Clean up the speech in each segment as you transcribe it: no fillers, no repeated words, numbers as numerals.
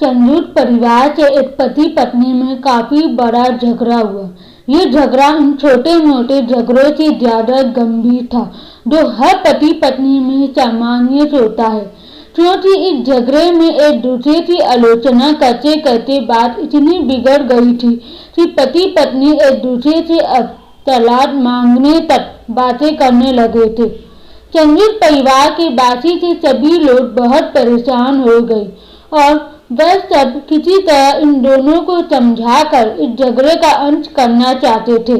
चंद्रुत परिवार के एक पति पत्नी में काफी बड़ा झगड़ा हुआ। ये झगड़ा इन छोटे मोटे झगड़ों से ज्यादा गंभीर था, जो हर पति पत्नी में सामान्य होता है, क्योंकि इस झगड़े में एक दूसरे की आलोचना करते करते बात इतनी बिगड़ गई थी कि पति पत्नी एक दूसरे से तलाक मांगने तक बातें करने लगे थे। चंद्रुत परिवार के बाकी के सभी लोग बहुत परेशान हो गए और वह सब किसी तरह इन दोनों को समझाकर इस झगड़े का अंत करना चाहते थे।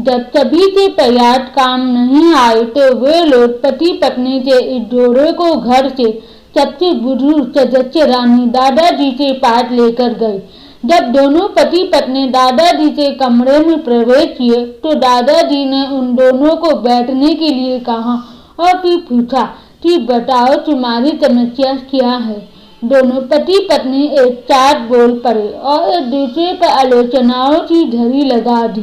जब सभी के प्रयास काम नहीं आए तो वे लोग पति पत्नी के इस जोड़े को घर से सबसे बुजुर्ग सदस्य रानी दादाजी के पास लेकर गए। जब दोनों पति पत्नी दादाजी के कमरे में प्रवेश किए तो दादाजी ने उन दोनों को बैठने के लिए कहा और फिर पूछा कि बताओ तुम्हारी समस्या क्या है। दोनों पति पत्नी एक साथ बोल पड़े और एक दूसरे पर आलोचनाओं की झड़ी लगा दी।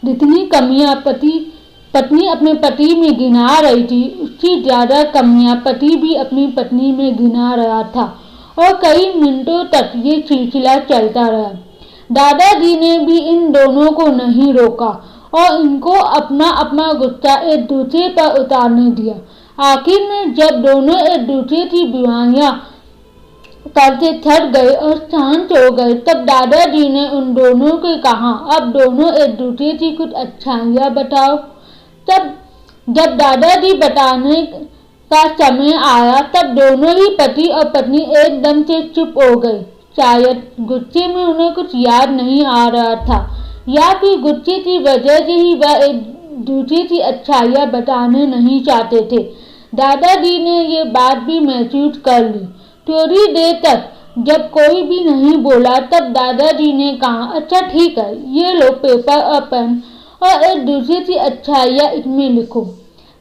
जितनी कमियां पत्नी अपने पति में गिना रही थी, उससे ज्यादा कमियां पति भी अपनी पत्नी में गिना रहा था और कई मिनटों तक ये सिलसिला चलता रहा। दादाजी ने भी इन दोनों को नहीं रोका और इनको अपना अपना गुस्सा एक दूसरे पर उतारने दिया। आखिर में जब दोनों एक दूसरे की बीमारियां करके थक गए और शांत हो गए, तब दादाजी ने उन दोनों को कहा, अब दोनों एक दूसरे की कुछ अच्छाइयाँ बताओ। तब जब दादाजी बताने का समय आया तब दोनों ही पति और पत्नी एकदम से चुप हो गए। शायद गुस्से में उन्हें कुछ याद नहीं आ रहा था या फिर गुस्से की वजह से ही वह एक दूसरे की अच्छाइयाँ बताने नहीं चाहते थे। दादाजी ने ये बात भी महसूस कर ली। थोड़ी देर तक जब कोई भी नहीं बोला तब दादाजी ने कहा, अच्छा ठीक है, ये लो पेपर और पेन और एक दूसरे की अच्छाइयाँ इसमें लिखो।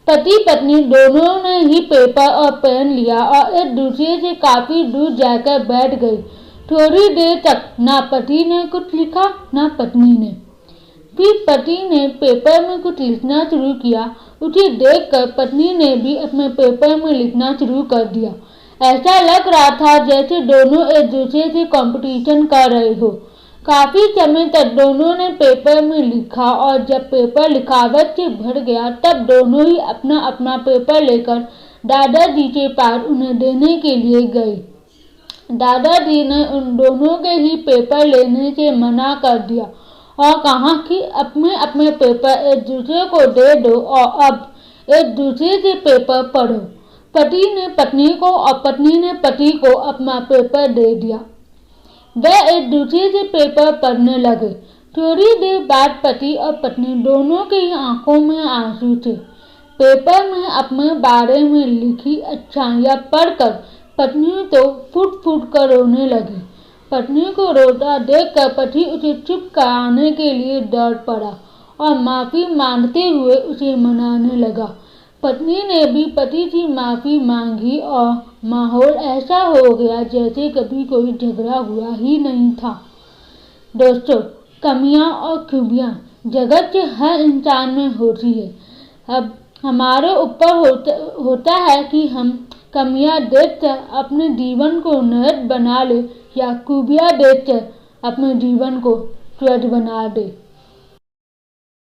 पति पत्नी दोनों ने ही पेपर और पेन लिया और एक दूसरे से काफी दूर जाकर बैठ गए। थोड़ी देर तक ना पति ने कुछ लिखा ना पत्नी ने। फिर पति ने पेपर में कुछ लिखना शुरू किया। उसे देखकर पत्नी ने भी अपने पेपर में लिखना शुरू कर दिया। ऐसा लग रहा था जैसे दोनों एक दूसरे से कंपटीशन कर रहे हो। काफी समय तक दोनों ने पेपर में लिखा और जब पेपर लिखावट से भर गया तब दोनों ही अपना अपना पेपर लेकर दादाजी के पास उन्हें देने के लिए गए। दादाजी ने उन दोनों के ही पेपर लेने से मना कर दिया और कहा कि अपने अपने पेपर एक दूसरे को दे दो और अब एक दूसरे के पेपर पढ़ो। पति ने पत्नी को और पत्नी ने पति को अपना पेपर दे दिया। वह एक दूसरे से पेपर पढ़ने लगे। थोड़ी देर बाद पति और पत्नी दोनों की आंखों में आंसू थे। पेपर में अपने बारे में लिखी अच्छाइयाँ पढ़कर पत्नी तो फूट फूट कर रोने लगी। पत्नी को रोता देखकर पति उसे चुप कराने के लिए दौड़ पड़ा और माफी मांगते हुए उसे मनाने लगा। पत्नी ने भी पति की माफी मांगी और माहौल ऐसा हो गया जैसे कभी कोई झगड़ा हुआ ही नहीं था। दोस्तों, कमियां और खूबियां जगत के हर इंसान में होती है। अब हमारे ऊपर होता है कि हम कमियां देखकर अपने जीवन को नरक बना ले या खूबियां देखकर अपने जीवन को स्वर्ग बना दे।